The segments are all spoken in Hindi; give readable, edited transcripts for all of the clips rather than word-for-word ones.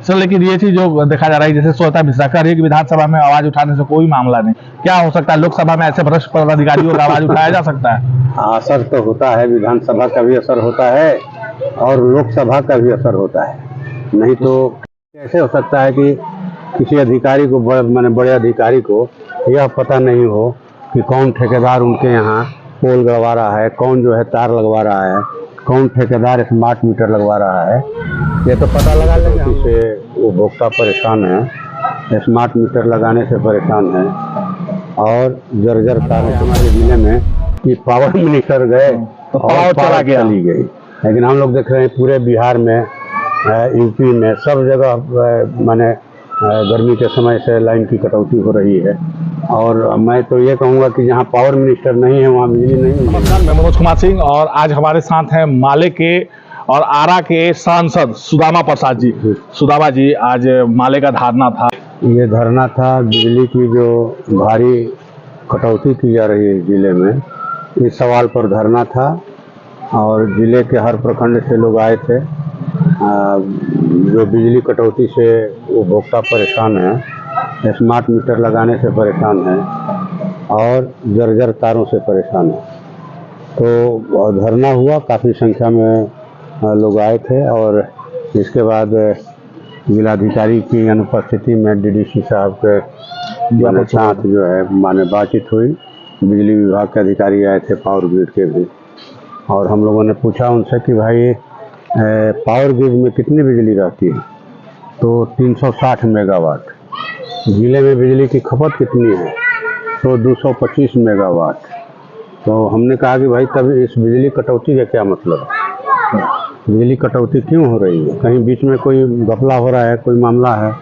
सर लेकिन ये चीज जो देखा जा रहा है, जैसे श्वेता मिश्रा कह रही है कि विधानसभा में आवाज उठाने से कोई मामला नहीं, क्या हो सकता है लोकसभा में ऐसे भ्रष्ट पदाधिकारियों का आवाज उठाया जा सकता है? असर तो होता है, विधानसभा का भी असर होता है और लोकसभा का भी असर होता है। नहीं तो कैसे हो सकता है कि किसी अधिकारी को बड़े अधिकारी को यह पता नहीं हो कि कौन ठेकेदार उनके यहाँ पोल गड़वा रहा है, कौन जो है तार लगवा रहा है, कौन ठेकेदार स्मार्ट मीटर लगवा रहा है। ये तो पता लगा लेंगे। इससे उपभोक्ता परेशान है, स्मार्ट मीटर लगाने से परेशान है और जर्जर तारें हमारे जिले में कि पावर मिनिस्टर गए तो पावर चली गई। लेकिन हम लोग देख रहे हैं पूरे बिहार में, यूपी में, सब जगह माने गर्मी के समय से लाइन की कटौती हो रही है। और मैं तो ये कहूँगा कि जहाँ पावर मिनिस्टर नहीं है वहाँ बिजली नहीं। नमस्कार, मैं मनोज कुमार सिंह और आज हमारे साथ हैं माले के और आरा के सांसद सुदामा प्रसाद जी। सुदामा जी, आज माले का धरना था। ये धरना था बिजली की जो भारी कटौती की जा रही है जिले में, इस सवाल पर धरना था और जिले के हर प्रखंड से लोग आए थे। जो बिजली कटौती से उपभोक्ता परेशान है, स्मार्ट मीटर लगाने से परेशान है और जर्जर तारों से परेशान है। तो धरना हुआ, काफ़ी संख्या में लोग आए थे और इसके बाद जिलाधिकारी की अनुपस्थिति में डीडीसी साहब के साथ जो है माने बातचीत हुई। बिजली विभाग के अधिकारी आए थे, पावर ग्रिड के भी, और हम लोगों ने पूछा उनसे कि भाई पावर ग्रिड में कितनी बिजली रहती है? तो 360 मेगावाट। जिले में बिजली की खपत कितनी है? तो 225 मेगावाट। तो हमने कहा कि भाई तब इस बिजली कटौती का क्या मतलब है? बिजली कटौती क्यों हो रही है? कहीं बीच में कोई घपला हो रहा है, कोई मामला है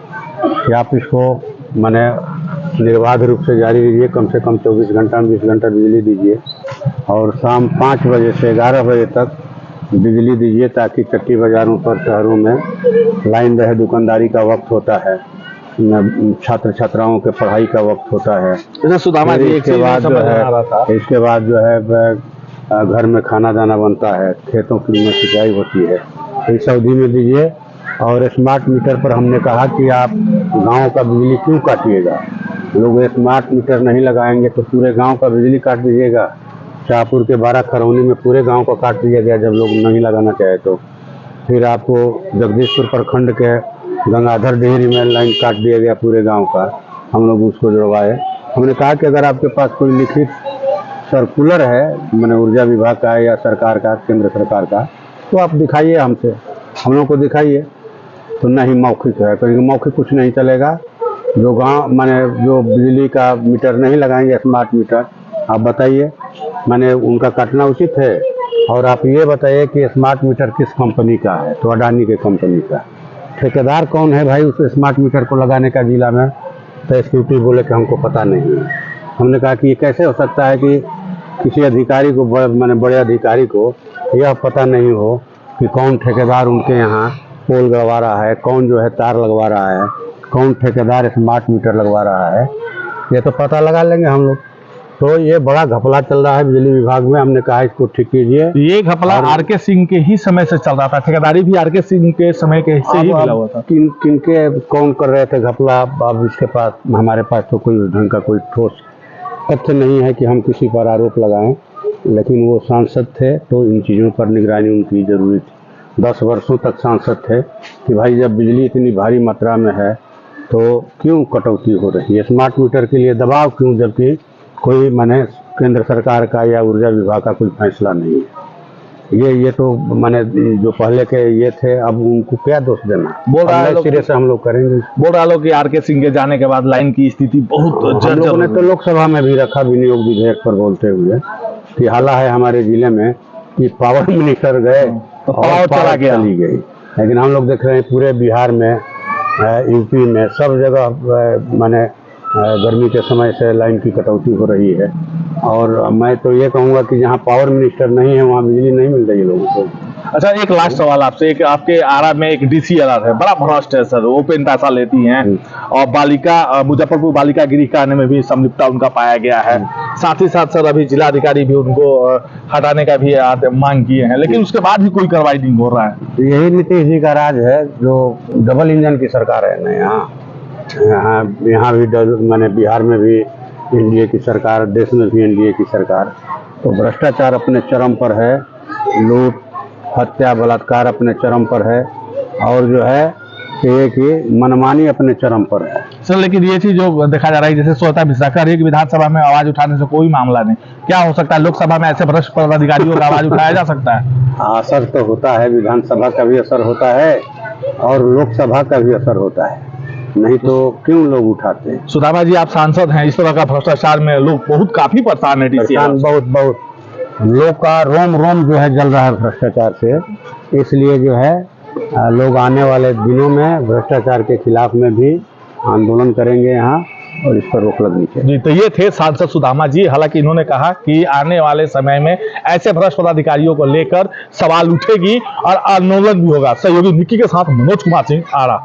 कि आप इसको माने निर्बाध रूप से जारी रहिए, कम से कम 24 घंटा 20 घंटा बिजली दीजिए और शाम 5 बजे से 11 बजे तक बिजली दीजिए ताकि चट्टी बाज़ारों पर, शहरों में लाइन रहे। दुकानदारी का वक्त होता है, छात्र छात्राओं के पढ़ाई का वक्त होता है। इसके बाद जो है घर में खाना दाना बनता है, खेतों की में सिंचाई होती है। इस अवधि में दीजिए। और स्मार्ट मीटर पर हमने कहा कि आप गांव का बिजली क्यों काटिएगा? लोग स्मार्ट मीटर नहीं लगाएंगे तो पूरे गांव का बिजली काट दीजिएगा। शाहपुर के 12 खरौनी में पूरे गांव का काट दिया गया जब लोग नहीं लगाना चाहे तो। फिर आपको जगदीशपुर प्रखंड के गंगाधर डेहरी में लाइन काट दिया गया पूरे गांव का, हम लोग उसको जुड़वाए। हमने कहा कि अगर आपके पास कोई लिखित सर्कुलर है मैंने ऊर्जा विभाग का या सरकार का, केंद्र सरकार का, तो आप दिखाइए, हमसे हम लोग को दिखाइए। तो नहीं, मौखिक है, कहीं मौखिक कुछ नहीं चलेगा। जो गांव माने जो बिजली का मीटर नहीं लगाएंगे स्मार्ट मीटर, आप बताइए, माने उनका काटना उचित है। और आप ये बताइए कि स्मार्ट मीटर किस कंपनी का है? तो अडानी के कंपनी का। ठेकेदार कौन है भाई उस स्मार्ट मीटर को लगाने का जिला में? तो एसक्यूटी बोले कि हमको पता नहीं है। हमने कहा कि ये कैसे हो सकता है कि किसी अधिकारी को बड़े अधिकारी को यह पता नहीं हो कि कौन ठेकेदार उनके यहाँ पोल गड़वा रहा है, कौन जो है तार लगवा रहा है, कौन ठेकेदार स्मार्ट मीटर लगवा रहा है। ये तो पता लगा लेंगे हम लोग। तो ये बड़ा घपला चल रहा है बिजली विभाग में। हमने कहा इसको ठीक कीजिए। ये घपला आरके सिंह के ही समय से चल रहा था, ठेकेदारी भी आरके सिंह के समय के से ही मिला हुआ था। किनके कौन कर रहे थे घपला? अब इसके पास, हमारे पास तो कोई ढंग का कोई ठोस तथ्य नहीं है कि हम किसी पर आरोप लगाएं। लेकिन वो सांसद थे तो इन चीज़ों पर निगरानी उनकी जरूरी थी। 10 वर्षों तक सांसद थे कि भाई जब बिजली इतनी भारी मात्रा में है तो क्यों कटौती हो रही है? स्मार्ट मीटर के लिए दबाव क्यों, जबकि कोई माने केंद्र सरकार का या ऊर्जा विभाग का कोई फैसला नहीं है। ये तो माने जो पहले के ये थे, अब उनको क्या दोष देना? बोल रहा है सिरे से हम लोग करेंगे। बोल रहा लोग कि आरके सिंह के जाने के बाद लाइन की स्थिति बहुत हम लोगों ने तो लोकसभा में भी रखा विनियोग विधेयक पर बोलते हुए कि हाला है हमारे जिले में कि पावर मिनिस्टर गए तो पावर चली गई। लेकिन हम लोग देख रहे हैं पूरे बिहार में, यूपी में, सब जगह माने गर्मी के समय से लाइन की कटौती हो रही है। और मैं तो ये कहूँगा कि जहाँ पावर मिनिस्टर नहीं है वहाँ बिजली नहीं मिल रही है लोगों को। अच्छा, एक लास्ट सवाल आपसे, एक आपके आरा में एक डीसीएलआर है, बड़ा भ्रष्ट है सर, ओपन पैसा लेती हैं और बालिका मुजफ्फरपुर बालिका गृह कांड में भी संलिप्तता उनका पाया गया है। साथ ही साथ सर अभी जिलाधिकारी भी उनको हटाने का भी मांग किए हैं, लेकिन उसके बाद भी कोई कार्रवाई नहीं हो रहा है। यही नीतीश जी का राज है, जो डबल इंजन की सरकार है ना। यहाँ भी मैंने बिहार में भी एनडीए की सरकार, देश में भी एनडीए की सरकार। तो भ्रष्टाचार अपने चरम पर है, लूट हत्या बलात्कार अपने चरम पर है, और जो है ये कि मनमानी अपने चरम पर है सर। लेकिन ये चीज जो देखा जा रहा है, जैसे श्वेता मिश्रा कह रही है कि विधानसभा में आवाज उठाने से कोई मामला नहीं, क्या हो सकता है लोकसभा में ऐसे भ्रष्ट पदाधिकारियों का आवाज उठाया जा सकता है? असर तो होता है, विधानसभा का भी असर होता है और लोकसभा का भी असर होता है, नहीं तो क्यों लोग उठाते हैं। सुदामा जी, आप सांसद हैं, इस तरह का भ्रष्टाचार में लोग बहुत काफी परेशान है। बहुत लोग का रोम रोम जो है जल रहा है भ्रष्टाचार से। इसलिए जो है लोग आने वाले दिनों में भ्रष्टाचार के खिलाफ में भी आंदोलन करेंगे यहाँ, और इस पर रोक लगनी चाहिए। जी, तो ये थे सांसद सुदामा जी। हालांकि इन्होंने कहा कि आने वाले समय में ऐसे भ्रष्ट पदाधिकारियों को लेकर सवाल उठेगी और आंदोलन भी होगा। सहयोगी निक्की के साथ मनोज कुमार सिंह, आरा।